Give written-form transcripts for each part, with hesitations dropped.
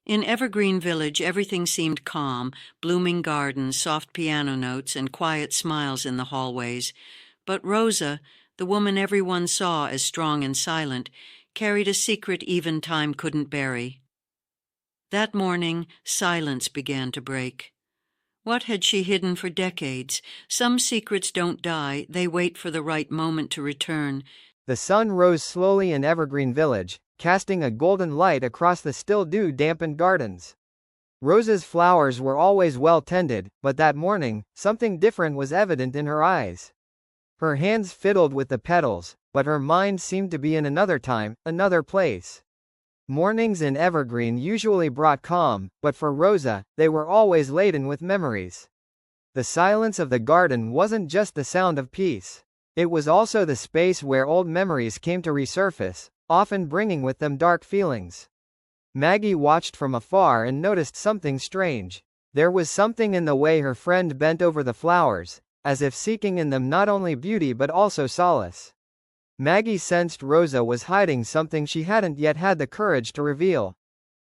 In Evergreen Village, everything seemed calm: blooming gardens, soft piano notes, and quiet smiles in the hallways. But Rosa, the woman everyone saw as strong and silent, carried a secret even time couldn't bury. That morning, silence began to break. What had she hidden for decades? Some secrets don't die, they wait for the right moment to return. The sun rose slowly in Evergreen Village, casting a golden light across the still dew-dampened gardens. Rosa's flowers were always well tended, but that morning, something different was evident in her eyes. Her hands fiddled with the petals, but her mind seemed to be in another time, another place. Mornings in Evergreen usually brought calm, but for Rosa, they were always laden with memories. The silence of the garden wasn't just the sound of peace. It was also the space where old memories came to resurface, often bringing with them dark feelings. Maggie watched from afar and noticed something strange. There was something in the way her friend bent over the flowers, as if seeking in them not only beauty but also solace. Maggie sensed Rosa was hiding something she hadn't yet had the courage to reveal.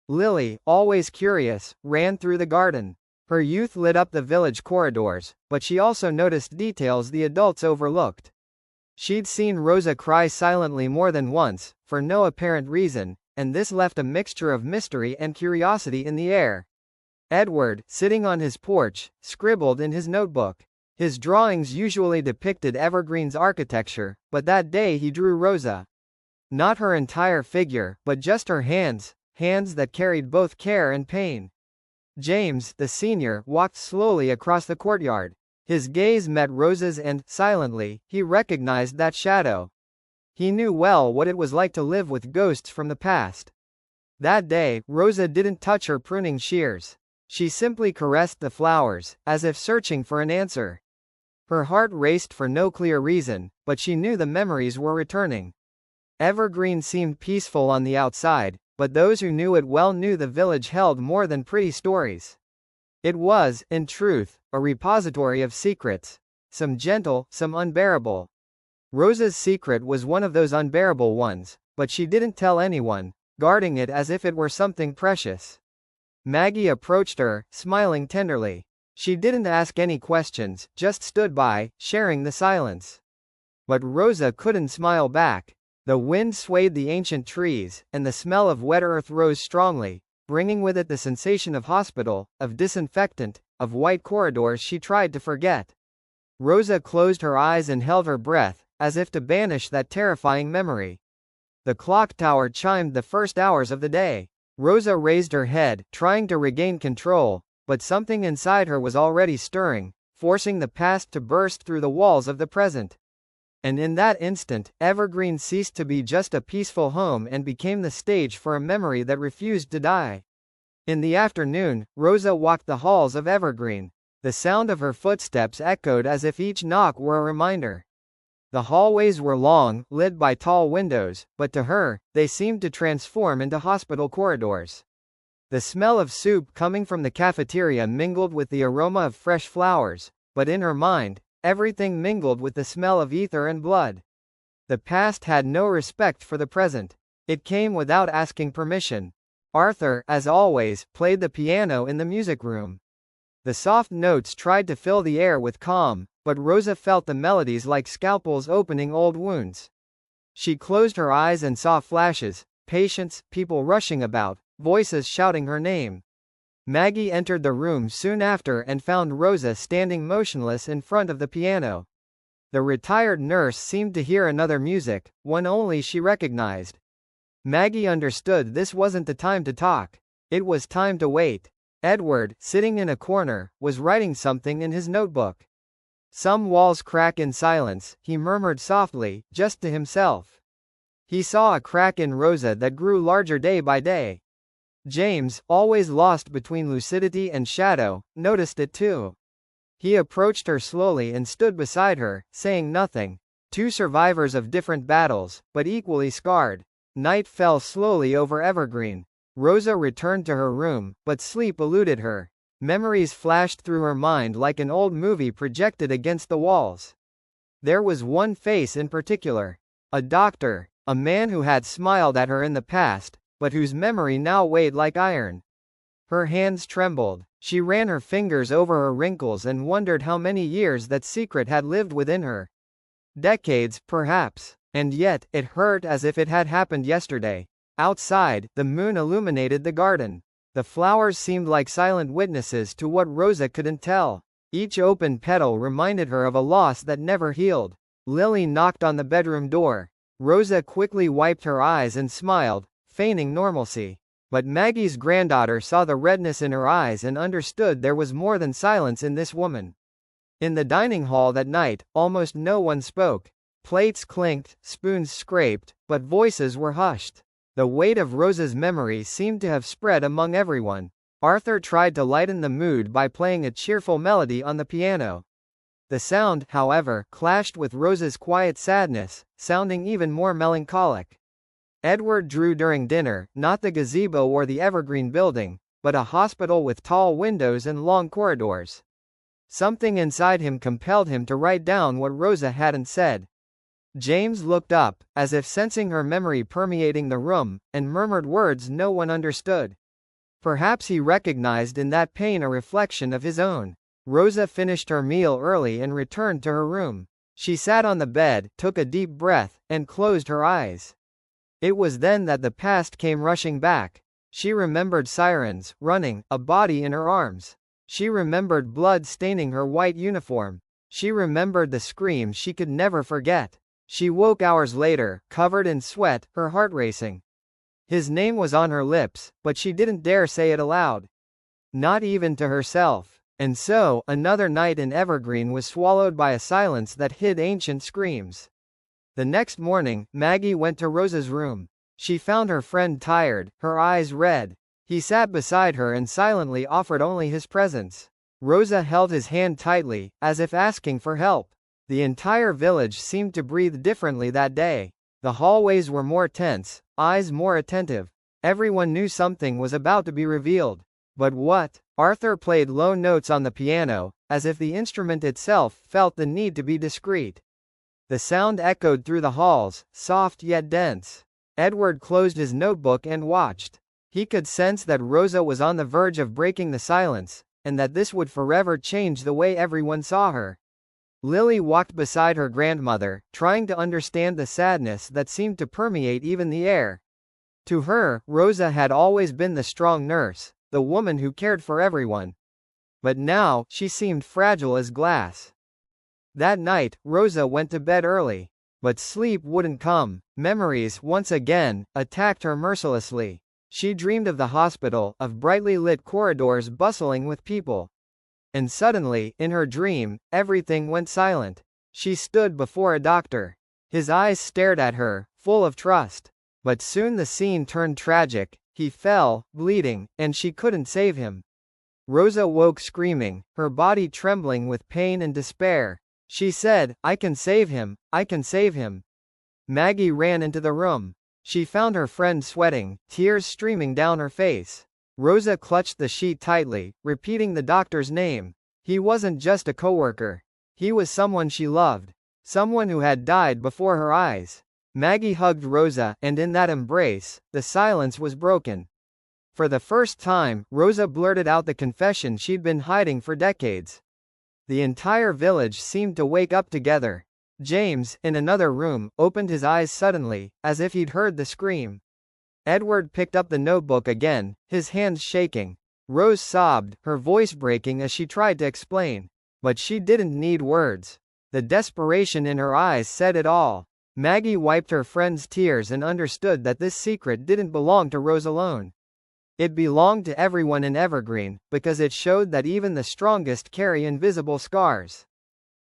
Lily, always curious, ran through the garden. Her youth lit up the village corridors, but she also noticed details the adults overlooked. She'd seen Rosa cry silently more than once, for no apparent reason, and this left a mixture of mystery and curiosity in the air. Edward, sitting on his porch, scribbled in his notebook. His drawings usually depicted Evergreen's architecture, but that day he drew Rosa. Not her entire figure, but just her hands, hands that carried both care and pain. James, the senior, walked slowly across the courtyard. His gaze met Rosa's and, silently, he recognized that shadow. He knew well what it was like to live with ghosts from the past. That day, Rosa didn't touch her pruning shears. She simply caressed the flowers, as if searching for an answer. Her heart raced for no clear reason, but she knew the memories were returning. Evergreen seemed peaceful on the outside, but those who knew it well knew the village held more than pretty stories. It was, in truth, a repository of secrets. Some gentle, some unbearable. Rosa's secret was one of those unbearable ones, but she didn't tell anyone, guarding it as if it were something precious. Maggie approached her, smiling tenderly. She didn't ask any questions, just stood by, sharing the silence. But Rosa couldn't smile back. The wind swayed the ancient trees, and the smell of wet earth rose strongly, bringing with it the sensation of hospital, of disinfectant, of white corridors she tried to forget. Rosa closed her eyes and held her breath, as if to banish that terrifying memory. The clock tower chimed the first hours of the day. Rosa raised her head, trying to regain control, but something inside her was already stirring, forcing the past to burst through the walls of the present. And in that instant, Evergreen ceased to be just a peaceful home and became the stage for a memory that refused to die. In the afternoon, Rosa walked the halls of Evergreen. The sound of her footsteps echoed as if each knock were a reminder. The hallways were long, lit by tall windows, but to her, they seemed to transform into hospital corridors. The smell of soup coming from the cafeteria mingled with the aroma of fresh flowers, but in her mind, everything mingled with the smell of ether and blood. The past had no respect for the present. It came without asking permission. Arthur, as always, played the piano in the music room. The soft notes tried to fill the air with calm, but Rosa felt the melodies like scalpels opening old wounds. She closed her eyes and saw flashes, patients, people rushing about, voices shouting her name. Maggie entered the room soon after and found Rosa standing motionless in front of the piano. The retired nurse seemed to hear another music, one only she recognized. Maggie understood this wasn't the time to talk. It was time to wait. Edward, sitting in a corner, was writing something in his notebook. Some walls crack in silence, he murmured softly, just to himself. He saw a crack in Rosa that grew larger day by day. James, always lost between lucidity and shadow, noticed it too. He approached her slowly and stood beside her, saying nothing. Two survivors of different battles, but equally scarred. Night fell slowly over Evergreen. Rosa returned to her room, but sleep eluded her. Memories flashed through her mind like an old movie projected against the walls. There was one face in particular. A doctor, a man who had smiled at her in the past, but whose memory now weighed like iron. Her hands trembled. She ran her fingers over her wrinkles and wondered how many years that secret had lived within her. Decades, perhaps. And yet, it hurt as if it had happened yesterday. Outside, the moon illuminated the garden. The flowers seemed like silent witnesses to what Rosa couldn't tell. Each open petal reminded her of a loss that never healed. Lily knocked on the bedroom door. Rosa quickly wiped her eyes and smiled, feigning normalcy. But Maggie's granddaughter saw the redness in her eyes and understood there was more than silence in this woman. In the dining hall that night, almost no one spoke. Plates clinked, spoons scraped, but voices were hushed. The weight of Rosa's memory seemed to have spread among everyone. Arthur tried to lighten the mood by playing a cheerful melody on the piano. The sound, however, clashed with Rosa's quiet sadness, sounding even more melancholic. Edward drew during dinner, not the gazebo or the Evergreen building, but a hospital with tall windows and long corridors. Something inside him compelled him to write down what Rosa hadn't said. James looked up, as if sensing her memory permeating the room, and murmured words no one understood. Perhaps he recognized in that pain a reflection of his own. Rosa finished her meal early and returned to her room. She sat on the bed, took a deep breath, and closed her eyes. It was then that the past came rushing back. She remembered sirens, running, a body in her arms. She remembered blood staining her white uniform. She remembered the screams she could never forget. She woke hours later, covered in sweat, her heart racing. His name was on her lips, but she didn't dare say it aloud. Not even to herself. And so, another night in Evergreen was swallowed by a silence that hid ancient screams. The next morning, Maggie went to Rosa's room. She found her friend tired, her eyes red. He sat beside her and silently offered only his presence. Rosa held his hand tightly, as if asking for help. The entire village seemed to breathe differently that day. The hallways were more tense, eyes more attentive. Everyone knew something was about to be revealed. But what? Arthur played low notes on the piano, as if the instrument itself felt the need to be discreet. The sound echoed through the halls, soft yet dense. Edward closed his notebook and watched. He could sense that Rosa was on the verge of breaking the silence, and that this would forever change the way everyone saw her. Lily walked beside her grandmother, trying to understand the sadness that seemed to permeate even the air. To her, Rosa had always been the strong nurse, the woman who cared for everyone. But now, she seemed fragile as glass. That night, Rosa went to bed early. But sleep wouldn't come. Memories, once again, attacked her mercilessly. She dreamed of the hospital, of brightly lit corridors bustling with people. And suddenly, in her dream, everything went silent. She stood before a doctor. His eyes stared at her, full of trust. But soon the scene turned tragic. He fell, bleeding, and she couldn't save him. Rosa woke screaming, her body trembling with pain and despair. She said, "I can save him, I can save him." Maggie ran into the room. She found her friend sweating, tears streaming down her face. Rosa clutched the sheet tightly, repeating the doctor's name. He wasn't just a coworker. He was someone she loved. Someone who had died before her eyes. Maggie hugged Rosa, and in that embrace, the silence was broken. For the first time, Rosa blurted out the confession she'd been hiding for decades. The entire village seemed to wake up together. James, in another room, opened his eyes suddenly, as if he'd heard the scream. Edward picked up the notebook again, his hands shaking. Rose sobbed, her voice breaking as she tried to explain. But she didn't need words. The desperation in her eyes said it all. Maggie wiped her friend's tears and understood that this secret didn't belong to Rose alone. It belonged to everyone in Evergreen, because it showed that even the strongest carry invisible scars.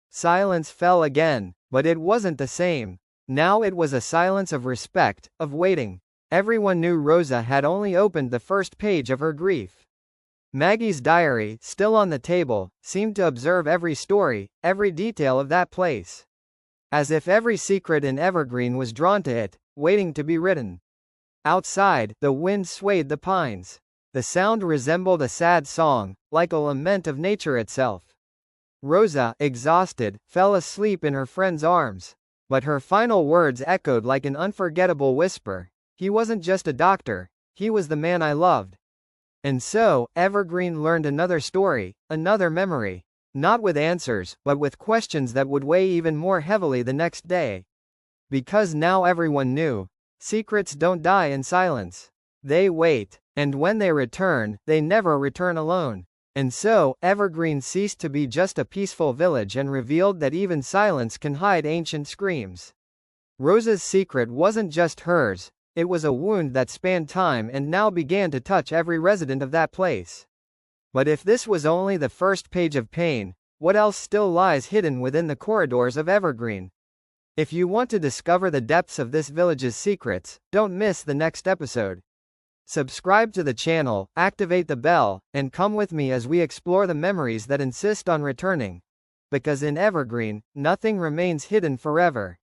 Silence fell again, but it wasn't the same. Now it was a silence of respect, of waiting. Everyone knew Rosa had only opened the first page of her grief. Maggie's diary, still on the table, seemed to observe every story, every detail of that place. As if every secret in Evergreen was drawn to it, waiting to be written. Outside, the wind swayed the pines. The sound resembled a sad song, like a lament of nature itself. Rosa, exhausted, fell asleep in her friend's arms. But her final words echoed like an unforgettable whisper. He wasn't just a doctor. He was the man I loved. And so, Evergreen learned another story, another memory. Not with answers, but with questions that would weigh even more heavily the next day. Because now everyone knew. Secrets don't die in silence. They wait. And when they return, they never return alone. And so, Evergreen ceased to be just a peaceful village and revealed that even silence can hide ancient screams. Rosa's secret wasn't just hers, it was a wound that spanned time and now began to touch every resident of that place. But if this was only the first page of pain, what else still lies hidden within the corridors of Evergreen? If you want to discover the depths of this village's secrets, don't miss the next episode. Subscribe to the channel, activate the bell, and come with me as we explore the memories that insist on returning. Because in Evergreen, nothing remains hidden forever.